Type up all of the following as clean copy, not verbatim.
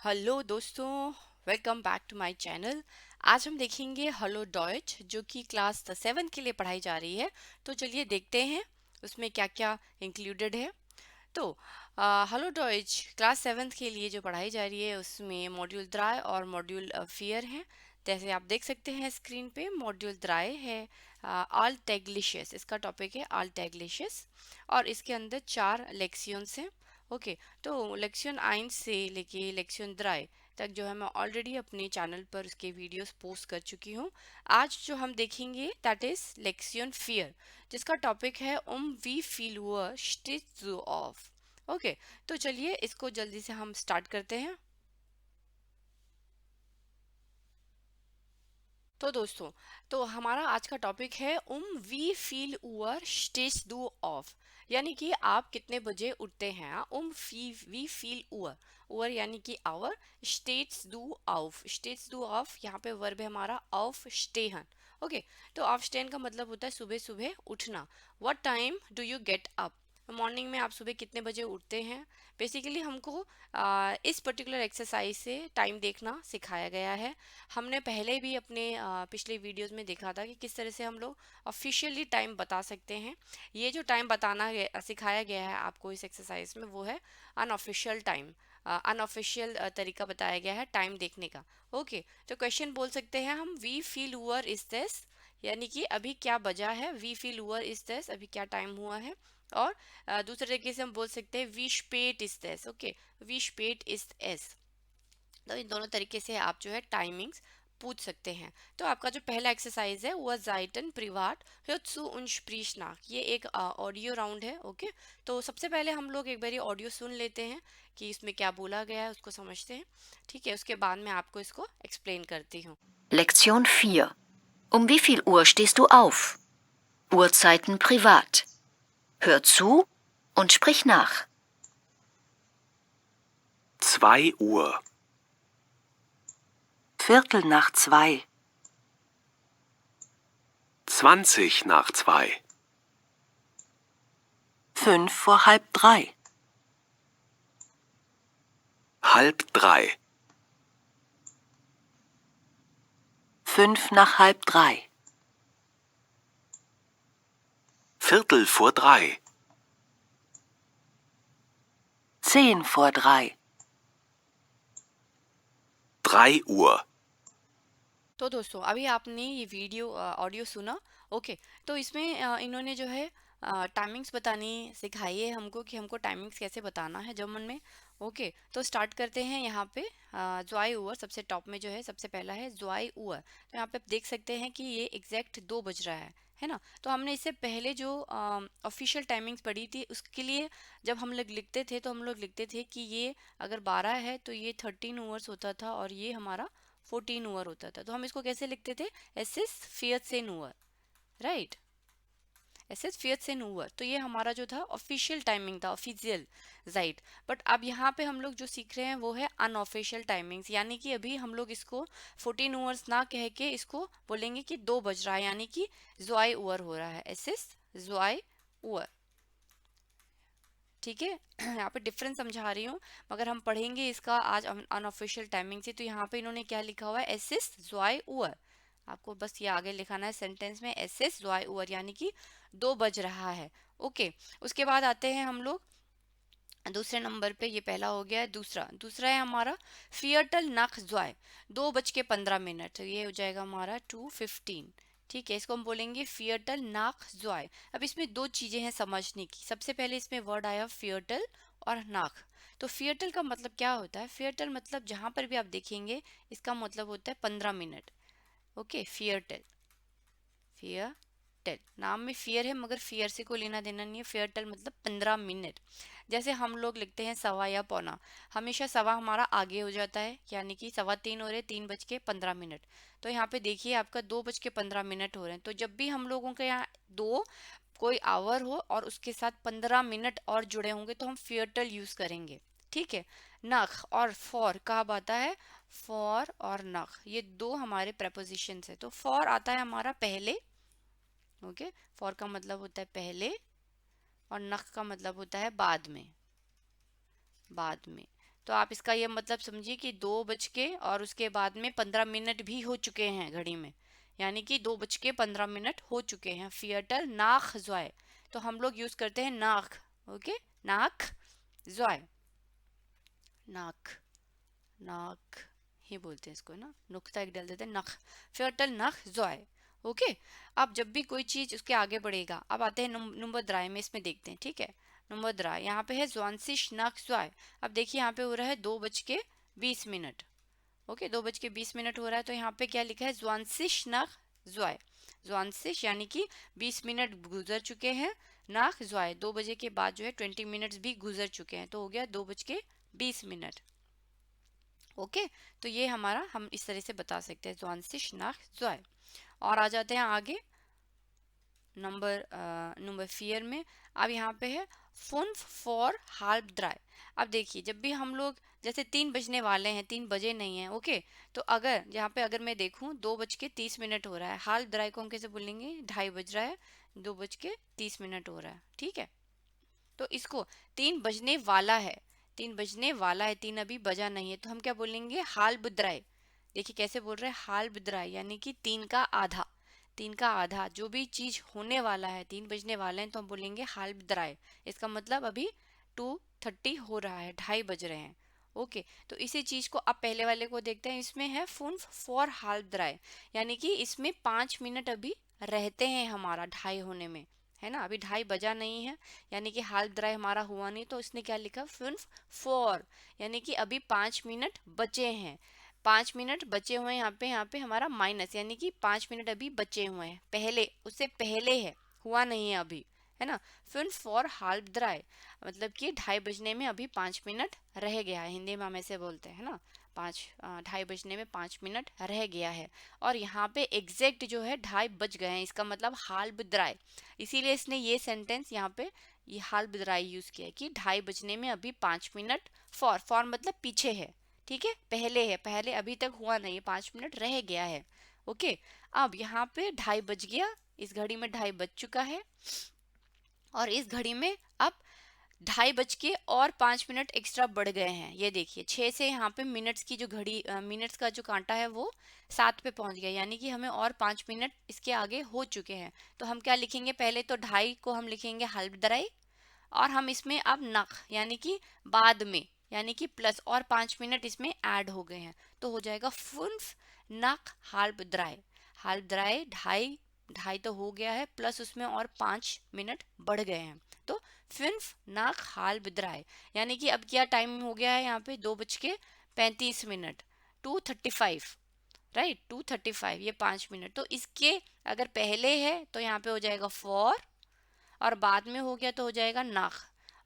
Hello दोस्तों, welcome back to my channel. आज हम देखेंगे हेलो डॉयच जो कि क्लास 7 के लिए पढ़ाई जा रही है। तो चलिए देखते हैं उसमें क्या क्या इंक्लूडेड है। तो हेलो डॉयच क्लास 7 के लिए जो पढ़ाई जा रही है उसमें मॉड्यूल 3 और मॉड्यूल 4 है। जैसे आप देख सकते हैं स्क्रीन पे मॉड्यूल 3 है ऑल टैगलिशियस, इसका टॉपिक है ऑल टैगलिशियस और इसके अंदर 4 लेक्सियंस हैं। ओके, तो लेक्शन 1 से लेके लेक्शन 3 तक जो है मैं ऑलरेडी अपने चैनल पर उसके वीडियोस पोस्ट कर चुकी हूँ। आज जो हम देखेंगे दैट इज लेक्शन फियर, जिसका टॉपिक है वी फील वर स्टिच ऑफ। ओके, तो चलिए इसको जल्दी से हम स्टार्ट करते हैं। तो दोस्तों, तो हमारा आज का टॉपिक है वी फील ऊअर स्टेज डू ऑफ, यानी कि आप कितने बजे उठते हैं। वी फील ऊअर, ऊअर यानी कि आवर, स्टेज डू ऑफ, स्टेज डू ऑफ यहाँ पे वर्ब है हमारा ऑफ स्टेहन। ओके, तो ऑफ स्टेहन का मतलब होता है सुबह सुबह उठना। What time do you get up, morning में आप सुबह कितने बजे उठते हैं। बेसिकली हमको इस पर्टिकुलर एक्सरसाइज से टाइम देखना सिखाया गया है। हमने पहले भी अपने पिछले वीडियोस में देखा था कि किस तरह से हम लोग ऑफिशियली टाइम बता सकते हैं। ये जो टाइम बताना सिखाया गया है आपको इस एक्सरसाइज में वो है अनऑफिशियल टाइम। अनऑफिशियल तरीका बताया गया है टाइम देखने का। ओके, तो क्वेश्चन बोल सकते हैं हम वी फील वर इज दिस, यानी कि अभी क्या बजा है। वी फील वर इज दिस, अभी क्या टाइम हुआ है। और दूसरे तरीके से हम बोल सकते हैं वी स्पेट इज दिस। ओके, वी स्पेट इज एस। तो इन दोनों तरीके से आप जो है टाइमिंग्स पूछ सकते हैं। तो आपका जो पहला एक्सरसाइज है वो जाइटन प्रिवाट हृत्सु उन्स्प्रीशना, ये एक ऑडियो राउंड है। ओके, तो सबसे पहले हम लोग एक बारी ऑडियो सुन लेते हैं कि इसमें क्या बोला गया है, उसको समझते हैं। ठीक है, उसके बाद मैं आपको इसको एक्सप्लेन करती हूँ। Lektion 4. Wie viel Uhr stehst du auf? Uhrzeiten privat. Hör zu und sprich nach. 2 Uhr, Viertel nach 2, 20 nach 2, 5 vor halb 3, halb 3, 5 nach halb 3, Viertel vor 3, 10 vor 3, 3 Uhr, तो दोस्तों अभी आपने ये वीडियो ऑडियो सुना। ओके, तो इसमें इन्होंने जो है टाइमिंग्स बतानी सिखाई है हमको कि हमको टाइमिंग्स कैसे बताना है जर्मन में। ओके, तो स्टार्ट करते हैं यहाँ पे। ज़्वाई उअर सबसे टॉप में जो है सबसे पहला है ज़्वाई उअर। तो यहाँ पे आप देख सकते हैं कि ये एग्जैक्ट 2 बज रहा है ना। तो हमने इससे पहले जो ऑफिशियल टाइमिंग्स पढ़ी थी उसके लिए जब हम लोग लिखते थे तो हम लोग लिखते थे कि ये अगर 12 है तो ये 13 आवर्स होता था और ये हमारा 14 ओवर होता था। तो हम इसको कैसे लिखते थे, एस एस फियत से नूअर, राइट, एस एस फियत से नूअर। तो ये हमारा जो था ऑफिशियल टाइमिंग था, ऑफिशियल, राइट। बट अब यहाँ पे हम लोग जो सीख रहे हैं वो है अनऑफिशियल टाइमिंग्स, यानी कि अभी हम लोग इसको 14 ओवर्स ना कह के इसको बोलेंगे कि 2 बज रहा है, यानी कि ज्वाई ओवर हो रहा है, एस एस ज्वाई ओवर। ठीक है, यहाँ पे डिफरेंस समझा रही हूँ, मगर हम पढ़ेंगे इसका आज अनऑफिशियल टाइमिंग से। तो यहाँ पे इन्होंने क्या लिखा हुआ है, एस एस ज्वाई ओवर। आपको बस ये आगे लिखाना है सेंटेंस में, एस एस ज्वाई ओवर, यानी कि 2 बज रहा है। ओके, उसके बाद आते हैं हम लोग दूसरे नंबर पे। ये पहला हो गया है। दूसरा दूसरा है हमारा फियटल नख ज्वाय, 2:15। तो ये हो जाएगा हमारा 2:15। ठीक है, इसको हम बोलेंगे फियटल नाक ज्वाय। अब इसमें दो चीजें हैं समझने की। सबसे पहले इसमें वर्ड आया फियटल और नाक। तो फियटल का मतलब क्या होता है, फियटल मतलब जहां पर भी आप देखेंगे इसका मतलब होता है 15 मिनट। ओके, फियरटेल, फियरटेल, नाम में फियर है मगर फियर से कोई लेना देना नहीं है। फियरटेल मतलब 15 मिनट। जैसे हम लोग लिखते हैं सवा या पौना, हमेशा सवा हमारा आगे हो जाता है, यानी कि 3:15 हो रहे, 3:15। तो यहाँ पे देखिए आपका 2:15 हो रहे हैं। तो जब भी हम लोगों के यहाँ दो कोई आवर हो और उसके साथ 15 मिनट और जुड़े होंगे तो हम फियरटल यूज करेंगे। ठीक है, नख और फॉर कब आता है, फॉर और नख ये दो हमारे prepositions है। तो फॉर आता है हमारा पहले। ओके, फॉर का मतलब होता है पहले और नख का मतलब होता है बाद में, बाद में। तो आप इसका ये मतलब समझिए कि 2 बज के और उसके बाद में 15 मिनट भी हो चुके हैं घड़ी में, यानी कि 2 बज के 15 मिनट हो चुके हैं। फियटल नाख ज़्वाय, तो हम लोग यूज़ करते हैं नाख। ओके, नाख ज़्वाय, नाक, नाक ही बोलते हैं इसको ना, नुक्ता एक डाल देते हैं, नख, फियटल नख ज़्वाय। ओके, अब जब भी कोई चीज़ उसके आगे बढ़ेगा, अब आते हैं नंबर द्राय में, इसमें देखते हैं। ठीक है, नंबर द्राय यहाँ पे है ज़्वांसिश नख ज़्वाय। अब देखिए यहाँ पे हो रहा है 2 बज के 20 मिनट। ओके, 2 बज के 20 मिनट हो रहा है, तो यहाँ पे क्या लिखा है, ज़्वांसिश नख ज़्वाय। ज़्वांसिश यानी कि 20 मिनट गुजर चुके हैं, नाख ज़्वाय 2 बजे के बाद जो है 20 मिनट्स भी गुजर चुके हैं, तो हो गया 2 बज के 20 मिनट। ओके, तो ये हमारा, हम इस तरह से बता सकते हैं ज़्वांसिश नाख ज़्वाय। और आ जाते हैं आगे नंबर फियर में। अब यहाँ पे है फुन्फ फॉर हाल्फ ड्राई। अब देखिए, जब भी हम लोग जैसे 3 बजने वाले हैं, 3 बजे नहीं है, ओके, तो अगर यहाँ पे अगर मैं देखूँ 2 बज के 30 मिनट हो रहा है, हाल्फ ड्राई को हम कैसे बोलेंगे, 2:30 बज रहा है, 2 बज के 30 मिनट हो रहा है। ठीक है, तो इसको 3 बजने वाला है, 3 बजने वाला है, 3 अभी बजा नहीं है, तो हम क्या बोलेंगे, हाल बुद्राय। देखिए कैसे बोल रहे हैं, हाल बुद्राय यानी कि 3 का आधा, 3 का आधा जो भी चीज होने वाला है, 3 बजने वाले हैं, तो हम बोलेंगे हाल बुद्राय। इसका मतलब अभी 2:30 हो रहा है, 2:30 बज रहे हैं। ओके, तो इसी चीज को अब पहले वाले को देखते हैं। इसमें है फुन फॉर हाल द्राय, यानी कि इसमें 5 मिनट अभी रहते हैं हमारा 2:30 होने में, है ना, अभी 2:30 बजा नहीं है, यानी कि हाल द्राय हमारा हुआ नहीं, तो उसने क्या लिखा, फुन फॉर, यानी कि अभी 5 मिनट बचे हैं, 5 मिनट बचे हुए हैं। यहाँ पे हमारा माइनस, यानी कि 5 मिनट अभी बचे हुए हैं, पहले उससे पहले है, हुआ नहीं है अभी, है ना। फिर फॉर हाल्फ ड्राई, मतलब कि 2:30 बजने में अभी 5 मिनट रह गया है, हिंदी में हम ऐसे बोलते हैं ना, 2:30 बजने में 5 मिनट रह गया है। और यहाँ पे एग्जैक्ट जो है 2:30 बज गए हैं, इसका मतलब हाल्फ ड्राई, इसीलिए इसने ये सेंटेंस यहाँ पे ये हाल्फ ड्राई यूज किया है कि 2:30 बजने में अभी 5 मिनट, फॉर मतलब पीछे है, ठीक है, पहले है, पहले अभी तक हुआ नहीं है, 5 मिनट रह गया है। ओके, अब यहाँ पे 2:30 बज गया, इस घड़ी में 2:30 बज चुका है, और इस घड़ी में अब 2:30 बज के और 5 मिनट एक्स्ट्रा बढ़ गए हैं। ये देखिए 6 से यहाँ पे मिनट्स की जो घड़ी, मिनट्स का जो कांटा है वो 7 पे पहुंच गया, यानी कि हमें और 5 मिनट इसके आगे हो चुके हैं। तो हम क्या लिखेंगे, पहले तो 2:30 को हम लिखेंगे हाल्फ ड्राई, और हम इसमें अब नख यानी कि बाद में, यानी कि प्लस और 5 मिनट इसमें ऐड हो गए हैं, तो हो जाएगा फुन्फ नख हाल्फ ड्राई। हाल्फ ड्राई 2:30, 2:30 तो हो गया है, प्लस उसमें और 5 मिनट बढ़ गए हैं, तो फिन्फ नाक हाल बिद्राय, यानी कि अब क्या टाइम हो गया है यहाँ पे, 2:35, 2:35, राइट, 2:35, ये 5 मिनट। तो इसके अगर पहले है तो यहाँ पे हो जाएगा फॉर, और बाद में हो गया तो हो जाएगा नाक।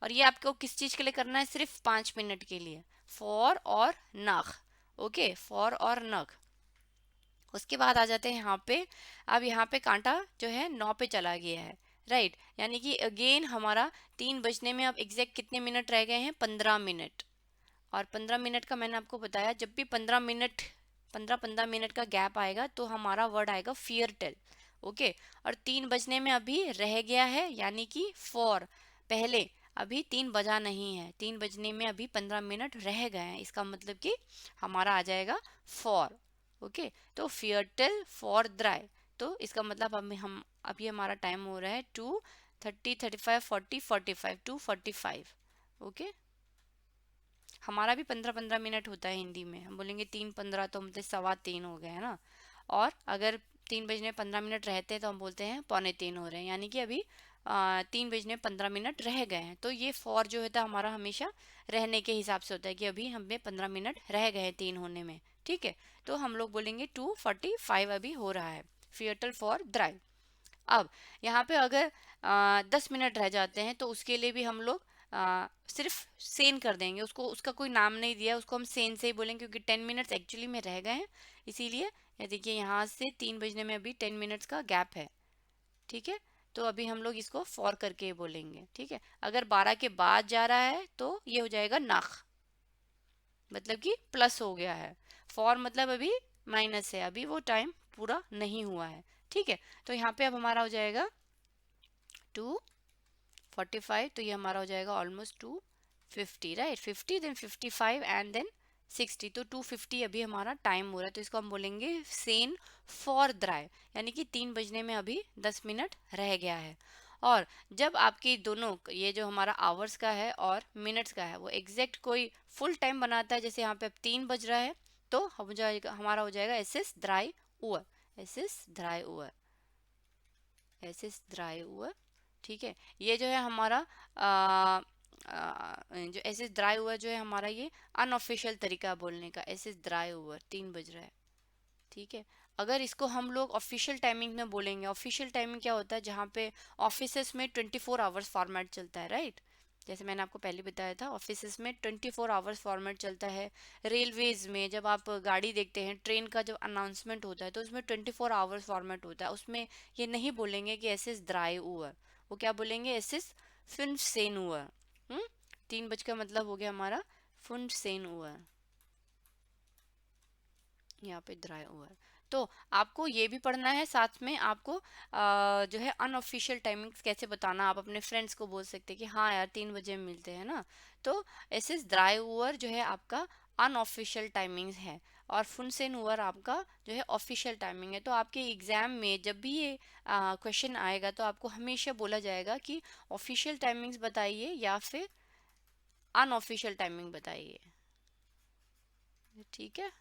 और ये आपको किस चीज के लिए करना है, सिर्फ 5 मिनट के लिए, फॉर और नाक। ओके, फॉर और नख। उसके बाद आ जाते हैं यहाँ पे, अब यहाँ पे कांटा जो है 9 पे चला गया है, राइट, यानी कि अगेन हमारा 3 बजने में अब एग्जैक्ट कितने मिनट रह गए हैं, 15 मिनट। और 15 मिनट का मैंने आपको बताया, जब भी 15 मिनट, 15 मिनट का गैप आएगा तो हमारा वर्ड आएगा फियर टेल। ओके, और 3 बजने में अभी रह गया है, यानी कि फॉर, पहले अभी 3 बजा नहीं है, 3 बजने में अभी 15 मिनट रह गए हैं, इसका मतलब कि हमारा आ जाएगा फॉर। ओके, तो फियरटेल फॉर द्राई, तो इसका मतलब हम अभी हमारा टाइम हो रहा है 2:30, 35, 40, 45, 2:45। ओके, हमारा भी 15-15 मिनट होता है हिंदी में, हम बोलेंगे 3:15, तो मतलब 3:15 हो गए, है ना। और अगर 3 बजने 15 मिनट रहते हैं तो हम बोलते हैं 2:45 हो रहे हैं, यानी कि अभी 3 बजने 15 मिनट रह गए हैं। तो ये फॉर जो होता है हमारा हमेशा रहने के हिसाब से होता है, कि अभी हमें 15 मिनट रह गए हैं 3 होने में, ठीक है। तो हम लोग बोलेंगे 2:45 अभी हो रहा है, फियटल फॉर द्राई। अब यहाँ पे अगर 10 मिनट रह जाते हैं तो उसके लिए भी हम लोग सिर्फ सेन कर देंगे उसको, उसका कोई नाम नहीं दिया, उसको हम सेन से ही बोलेंगे, क्योंकि 10 मिनट्स एक्चुअली में रह गए हैं, इसीलिए ये देखिए यहाँ से 3 बजने में अभी 10 मिनट्स का गैप है, ठीक है। तो अभी हम लोग इसको फॉर करके ही बोलेंगे, ठीक है। अगर 12 के बाद जा रहा है तो ये हो जाएगा नाख, मतलब कि प्लस हो गया है, फॉर मतलब अभी माइनस है, अभी वो टाइम पूरा नहीं हुआ है, ठीक है। तो यहाँ पे अब हमारा हो जाएगा 2:45, तो ये हमारा हो जाएगा almost 2:30, 50, right, 50 then 55 and then 60, तो 250 अभी हमारा टाइम हो रहा है, तो इसको हम बोलेंगे सेन फॉर द्राई, यानी कि 3 बजने में अभी 10 मिनट रह गया है। और जब आपकी दोनों ये जो हमारा आवर्स का है और मिनट्स का है वो एग्जैक्ट कोई फुल टाइम बनाता है, जैसे यहाँ पे अब 3 बज रहा है, तो हो जाएगा हमारा, हो जाएगा एस एस द्राई ओवर, एस एस द्राई ओवर, एस एस द्राई ओवर। ठीक है, ये जो है हमारा जो एस एस द्राई ओवर जो है हमारा, ये अनऑफिशियल तरीका है बोलने का, एस एस द्राई ओवर, 3 बज रहा है। ठीक है, अगर इसको हम लोग ऑफिशियल टाइमिंग में बोलेंगे, ऑफिशियल टाइमिंग क्या होता है, जहाँ पे ऑफिसेस में 24 आवर्स फॉर्मेट चलता है, राइट। जैसे मैंने आपको पहले बताया था, ऑफिसेस में 24 आवर्स फॉर्मेट चलता है। रेलवेज में जब आप गाड़ी देखते हैं, ट्रेन का जब अनाउंसमेंट होता है, तो उसमें 24 आवर्स फॉर्मेट होता है। उसमें ये नहीं बोलेंगे कि एस एस द्राई ओवर, वो क्या बोलेंगे, एस एस फिन सेन ओवर। 3 बज का मतलब हो गया हमारा फुन सेन ओवर, यहाँ पे ड्राई ओवर। तो आपको ये भी पढ़ना है, साथ में आपको जो है अनऑफिशियल टाइमिंग्स कैसे बताना, आप अपने फ्रेंड्स को बोल सकते हैं कि हाँ यार 3 बजे मिलते हैं ना। तो ऐसे ड्राई ओवर जो है आपका अनऑफिशियल टाइमिंग्स है, और फुनसेन ओवर आपका जो है ऑफिशियल टाइमिंग है। तो आपके एग्जाम में जब भी ये क्वेश्चन आएगा, तो आपको हमेशा बोला जाएगा कि ऑफिशियल टाइमिंग्स बताइए या फिर अनऑफिशियल टाइमिंग बताइए। ठीक है,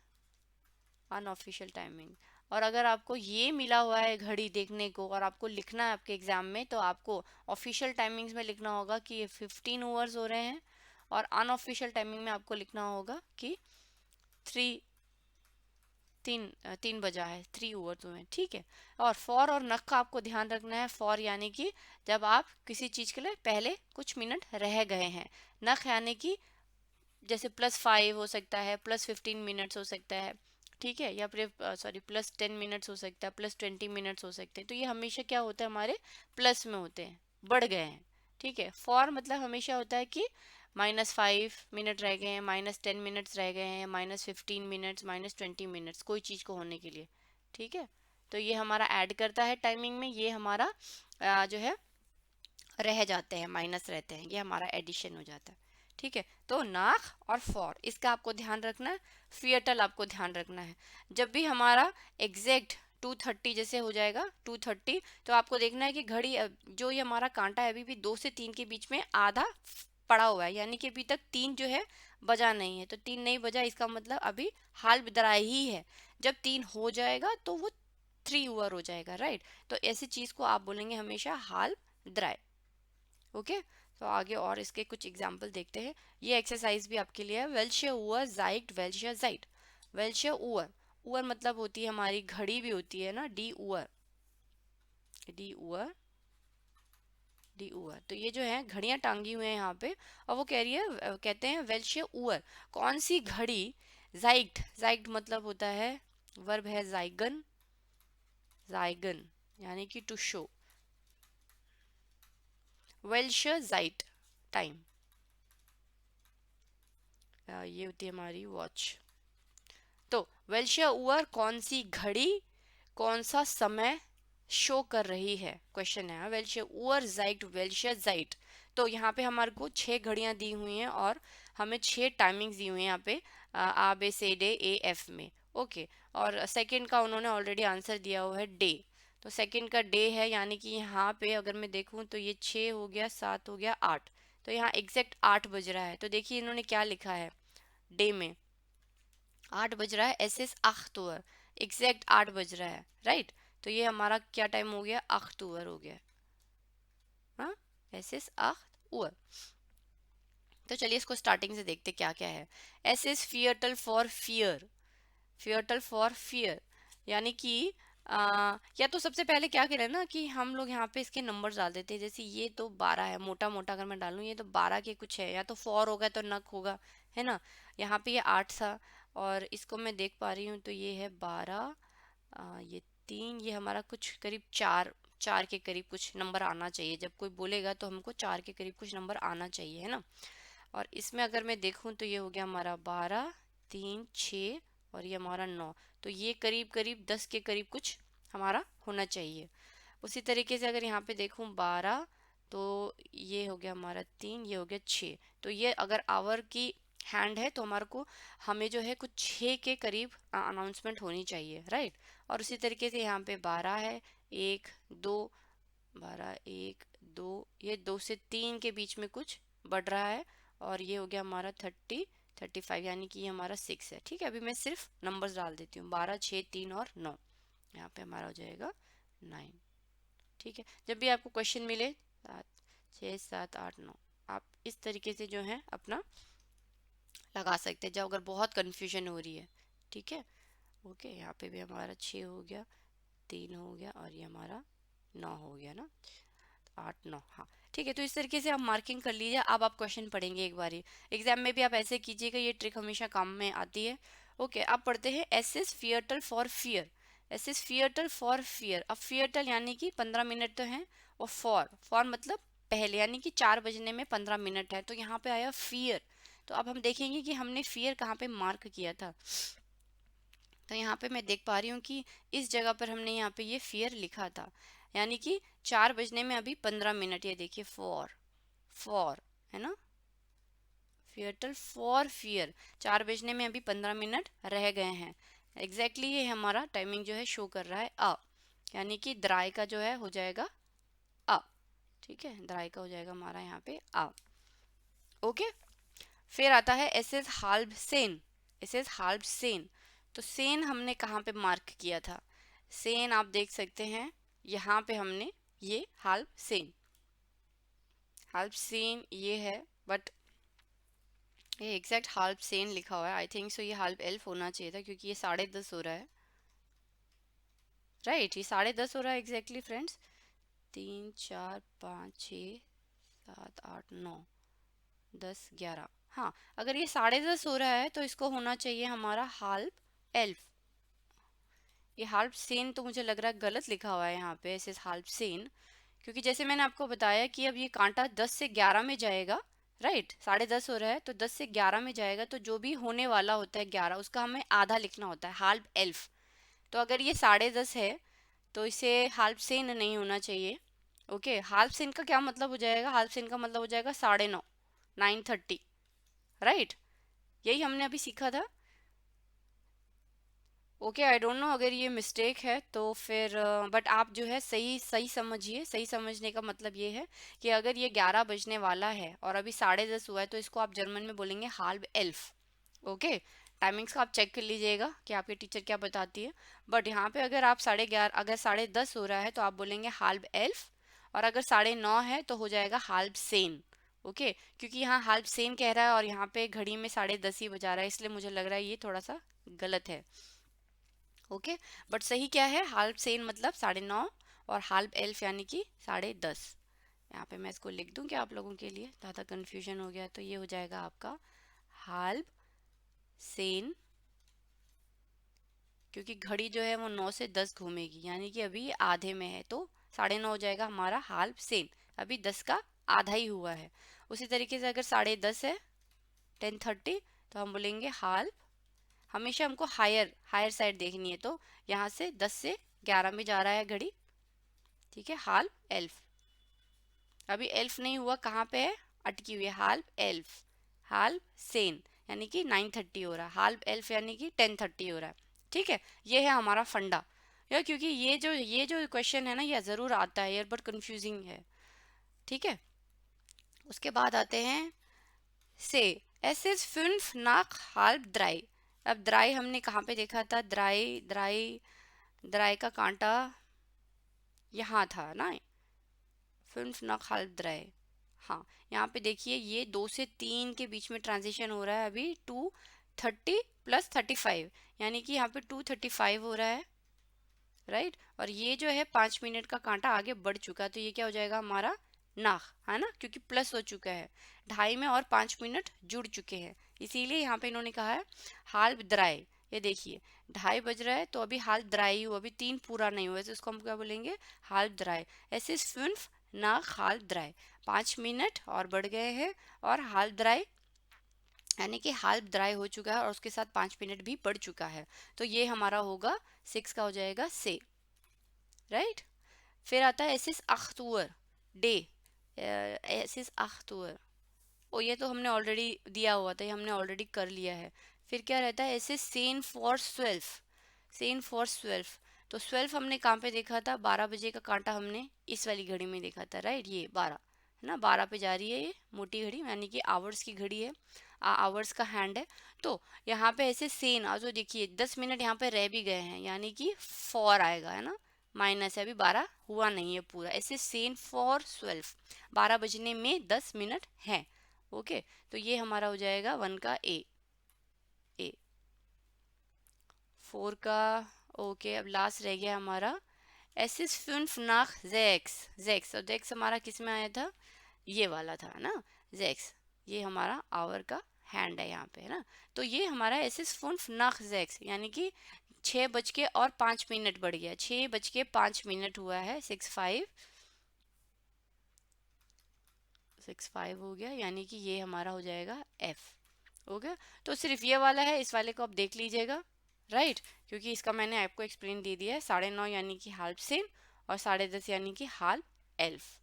अनऑफिशियल टाइमिंग। और अगर आपको ये मिला हुआ है घड़ी देखने को और आपको लिखना है आपके एग्जाम में, तो आपको ऑफिशियल टाइमिंग्स में लिखना होगा कि ये 15 आवर्स हो रहे हैं, और अनऑफिशियल टाइमिंग में आपको लिखना होगा कि थ्री तीन बजा है, 3 ओवर हुए हैं। ठीक है, और फॉर और नक का आपको ध्यान रखना है। फॉर यानी कि जब आप किसी चीज़ के लिए पहले कुछ मिनट रह गए हैं, नक यानी कि जैसे +5 हो सकता है, +15 मिनट्स हो सकता है। ठीक है, या फिर सॉरी +10 मिनट्स हो सकता है, +20 मिनट्स हो सकते हैं। तो ये हमेशा क्या होता है, हमारे प्लस में होते हैं, बढ़ गए हैं। ठीक है, फॉर मतलब हमेशा होता है कि -5 मिनट रह गए हैं, -10 मिनट्स रह गए हैं, -15 मिनट्स, -20 मिनट्स, कोई चीज़ को होने के लिए। ठीक है, तो ये हमारा ऐड करता है टाइमिंग में, ये हमारा जो है रह जाते हैं, माइनस रहते हैं, ये हमारा एडिशन हो जाता है। ठीक है, तो नाक और फॉर इसका आपको ध्यान रखना है। फियटल आपको ध्यान रखना है, जब भी हमारा एग्जैक्ट 2:30 जैसे हो जाएगा 2:30, तो आपको देखना है कि घड़ी जो ये हमारा कांटा है अभी भी 2 से 3 के बीच में आधा पड़ा हुआ है, यानी कि अभी तक 3 जो है बजा नहीं है। तो 3 नहीं बजा, इसका मतलब अभी हाल बिदराई ही है। जब 3 हो जाएगा तो वो 3 ओवर हो जाएगा, राइट। तो ऐसी चीज को आप बोलेंगे हमेशा हाल द्राय। ओके, तो आगे और इसके कुछ एग्जाम्पल देखते हैं। ये एक्सरसाइज भी आपके लिए है। वेल्शे ओवर जाइट, वेल्शे जाइट, वेल्शे ओवर, ओवर मतलब होती है हमारी घड़ी भी होती है ना, D over, D over, D over. तो ये जो है घड़ियां टांगी हुई हैं यहाँ पे, और वो कह रही है कहते हैं वेल्शे ओवर, कौन सी घड़ी जाइट, जाइट मतलब होता है, वर्ब है जाइगन, जाइगन यानी कि टू शो, वेल्शे जाइट टाइम, ये होती है हमारी वॉच। तो वेल्शे ओवर कौन सी घड़ी कौन सा समय शो कर रही है, क्वेश्चन है। वेल्शे ओवर जाइट, वेल्शे जाइट। तो यहाँ पे हमारे को 6 घड़ियां दी हुई हैं और हमें 6 टाइमिंग्स दी हुई हैं यहाँ पे आ बे से डे ए एफ में। ओके, और सेकंड का उन्होंने ऑलरेडी आंसर दिया हुआ है डे, तो सेकंड का डे है, यानी कि यहाँ पे अगर मैं देखूँ तो ये 6 हो गया, 7 हो गया, 8, तो यहाँ एग्जैक्ट 8 बज रहा है। तो देखिए इन्होंने क्या लिखा है, डे में 8 बज रहा है, एस एस 8 Uhr, एग्जैक्ट 8 बज रहा है, राइट। तो ये हमारा क्या टाइम हो गया, 8 Uhr हो गया, हाँ, एस एस 8 Uhr। तो चलिए इसको स्टार्टिंग से देखते क्या क्या है। एस एस फियटल फॉर फियर, फियटल फॉर फियर, यानी कि या तो सबसे पहले क्या करें ना कि हम लोग यहाँ पे इसके नंबर्स डाल देते हैं। जैसे ये तो 12 है, मोटा मोटा अगर मैं डालूँ, ये तो 12 के कुछ है, या तो फॉर होगा तो नक होगा, है ना। यहाँ पे ये 8 था, और इसको मैं देख पा रही हूँ तो ये है 12, ये 3, ये हमारा कुछ करीब 4, 4 के करीब कुछ नंबर आना चाहिए। जब कोई बोलेगा तो हमको 4 के करीब कुछ नंबर आना चाहिए, है ना। और इसमें अगर मैं देखूं तो ये हो गया हमारा 12, 3, 6, और ये हमारा 9, तो ये करीब करीब 10 के करीब कुछ हमारा होना चाहिए। उसी तरीके से अगर यहाँ पे देखूं 12, तो ये हो गया हमारा 3, ये हो गया 6। तो ये अगर आवर की हैंड है तो हमारे को हमें जो है कुछ 6 के करीब अनाउंसमेंट होनी चाहिए, राइट। और उसी तरीके से यहाँ पे 12 है, 1 2, 12 1 2, ये 2 से 3 के बीच में कुछ बढ़ रहा है। और ये हो गया हमारा 30 35, यानी कि ये हमारा 6 है। ठीक है, अभी मैं सिर्फ नंबर्स डाल देती हूँ, 12 6 3 और 9। यहाँ पे हमारा हो जाएगा 9। ठीक है, जब भी आपको क्वेश्चन मिले 7 6 7 8 9, आप इस तरीके से जो है अपना लगा सकते हैं, जब अगर बहुत कंफ्यूजन हो रही है। ठीक है, ओके, यहाँ पे भी हमारा 6 हो गया, 3 हो गया, और ये हमारा 9 हो गया ना, 8 9, हाँ। ठीक है, तो इस तरीके से आप मार्किंग कर लीजिए। अब आप क्वेश्चन पढ़ेंगे एक बारी, एग्जाम में भी आप ऐसे कीजिएगा, ये ट्रिक हमेशा काम में आती है। ओके, अब पढ़ते हैं एस इज फियरटल फॉर फियर। एस इज फियरटल फॉर फियर। अब फियरटल यानी कि 15 मिनट तो है, और फॉर मतलब पहले, यानी कि 4 बजने में 15 मिनट है, तो यहाँ पे आया फियर। तो अब हम देखेंगे कि हमने फियर कहाँ पे मार्क किया था। तो यहाँ पे मैं देख पा रही हूँ कि इस जगह पर हमने यहाँ पे ये फियर लिखा था, यानी कि 4 बजने में अभी 15 मिनट। ये देखिए फॉर है ना, फियरटल फॉर फियर, 4 बजने में अभी 15 मिनट रह गए हैं। एग्जैक्टली ये हमारा टाइमिंग जो है शो कर रहा है यानी कि द्राई का जो है हो जाएगा अ। ठीक है, द्राई का हो जाएगा हमारा यहाँ पे ओके। फिर आता है एस एस हाल्ब सेन। एस एस हाल्ब सेन, तो सेन हमने कहाँ पे मार्क किया था? सेन आप देख सकते हैं यहाँ पे हमने ये हाल्ब सेन ये है, बट ये एग्जैक्ट हाल्ब सेन लिखा हुआ है। आई थिंक सो ये हाल्ब एल्फ होना चाहिए था, क्योंकि ये 10:30 हो रहा है, राइट। ये 10:30 हो रहा है एग्जैक्टली फ्रेंड्स। 3 4 5 6 7 8 9 10 11, हाँ। अगर ये 10:30 हो रहा है तो इसको होना चाहिए हमारा हाल्ब एल्फ। ये हाल्ब सेन तो मुझे लग रहा है गलत लिखा हुआ है यहाँ पे, ऐसे हाल्ब सेन, क्योंकि जैसे मैंने आपको बताया कि अब ये कांटा 10 से 11 में जाएगा, राइट। 10:30 हो रहा है तो 10 से 11 में जाएगा, तो जो भी होने वाला होता है 11, उसका हमें आधा लिखना होता है, हाल्ब एल्फ। तो अगर ये 10:30 है तो इसे हाल्ब सेन नहीं होना चाहिए। ओके, हाल्ब सेन का क्या मतलब हो जाएगा? हाल्ब सेन का मतलब हो जाएगा 9:30, 9:30, राइट। यही हमने अभी सीखा था। ओके, आई डोंट नो अगर ये मिस्टेक है तो फिर बट आप जो है सही सही समझिए। सही समझने का मतलब ये है कि अगर ये 11 बजने वाला है और अभी 10:30 हुआ है, तो इसको आप जर्मन में बोलेंगे हाल्ब एल्फ। ओके, टाइमिंग्स का आप चेक कर लीजिएगा कि आपकी टीचर क्या बताती है। बट यहाँ पे अगर आप 11:30, अगर 10:30 हो रहा है तो आप बोलेंगे हाल्ब एल्फ, और अगर 9:30 है तो हो जाएगा हाल्ब सेन। ओके, क्योंकि यहाँ हाल्ब सेन कह रहा है और यहाँ पे घड़ी में 10:30 ही बजा रहा है, इसलिए मुझे लग रहा है ये थोड़ा सा गलत है। ओके, बट सही क्या है? हाल्ब सेन मतलब 9:30, और हाल्ब एल्फ यानी कि 10:30। यहाँ पे मैं इसको लिख दूं क्या आप लोगों के लिए, ज़्यादा कन्फ्यूजन हो गया तो ये हो जाएगा आपका हाल्ब सेन, क्योंकि घड़ी जो है वो 9 से 10 घूमेगी, यानी कि अभी ये आधे में है, तो 9:30 हो जाएगा हमारा हाल्ब सेन। अभी 10 का आधा ही हुआ है। उसी तरीके से अगर 10:30 है, 10:30, तो हम बोलेंगे हाल्ब, हमेशा हमको हायर हायर साइड देखनी है, तो यहाँ से 10 से 11 में जा रहा है घड़ी। ठीक है, हाल्ब एल्फ। अभी एल्फ नहीं हुआ, कहाँ पे है? अटकी हुई है, हाल्ब एल्फ। हाल्ब सेन यानी कि 9:30 हो रहा है, हाल्ब एल्फ यानी कि 10:30 हो रहा है। ठीक है, ये है हमारा फंडा यार, क्योंकि ये जो क्वेश्चन है ना, ये ज़रूर आता है यार, बट कंफ्यूजिंग है। ठीक है, उसके बाद आते हैं से एस इज 5 nach halb 3। अब द्राई हमने कहाँ पे देखा था? द्राई द्राई द्राई का कांटा यहाँ था ना, 5 nach halb 3। हाँ, यहाँ पे देखिए ये 2 से 3 के बीच में ट्रांजिशन हो रहा है अभी, 2:30 + 35, यानी कि यहाँ पे 2:35 हो रहा है, राइट। और ये जो है 5 मिनट का कांटा आगे बढ़ चुका है, तो ये क्या हो जाएगा हमारा? नाख, है ना, क्योंकि प्लस हो चुका है, 2:30 में और 5 मिनट जुड़ चुके हैं, इसीलिए यहाँ पे इन्होंने कहा है हाल्ब द्राई। ये देखिए 2:30 बज रहा है, तो अभी हाल्ब द्राई हुआ, अभी 3 पूरा नहीं हुआ, तो इसको हम क्या बोलेंगे? हाल्ब द्राई। ऐसे 5 nach हाल्ब द्राई, 5 मिनट और बढ़ गए हैं, और हाल्ब द्राई यानी कि हाल्ब ड्राई हो चुका है और उसके साथ 5 मिनट भी बढ़ चुका है, तो ये हमारा होगा 6 का हो जाएगा से, राइट। फिर आता है एस इस अख्तूर डे। es ist 8 Uhr। ओ ये तो हमने ऑलरेडी दिया हुआ था, ये हमने ऑलरेडी कर लिया है। फिर क्या रहता है, ऐसे सेन फॉर 12, सेन फॉर 12। तो 12 हमने कहाँ पे देखा था, 12 बजे का कांटा हमने इस वाली घड़ी में देखा था, राइट, ये 12 है ना, 12 पे जा रही है ये मोटी घड़ी, यानी कि आवर्स की घड़ी है, आवर्स का हैंड है। तो यहाँ पे ऐसे सेन आज तो देखिए 10 मिनट यहाँ पे रह भी गए हैं, यानी कि 4 आएगा, है ना, माइनस है, अभी 12 हुआ नहीं है पूरा, ऐसे सेन फॉर 12, 12 बजने में 10 मिनट है। ओके, तो ये हमारा हो जाएगा 1 का ए, ए 4 का। ओके, अब लास्ट रह गया हमारा एस इज 5 nach 6, 6, और 6 हमारा किस में आया था, ये वाला था ना, 6, ये हमारा आवर का हैंड है यहाँ पे, है ना। तो ये हमारा एस इज 5 nach 6, यानी कि 6 बज के और 5 मिनट बढ़ गया, 6 बज के 5 मिनट हुआ है, 6:05 हो गया, यानी कि ये हमारा हो जाएगा एफ। ओके, तो सिर्फ ये वाला है, इस वाले को आप देख लीजिएगा, राइट, क्योंकि इसका मैंने आपको एक्सप्लेन दे दिया है। 9:30 यानी कि हाल्फ सेन, और 10:30 यानी कि हाल्फ एल्फ।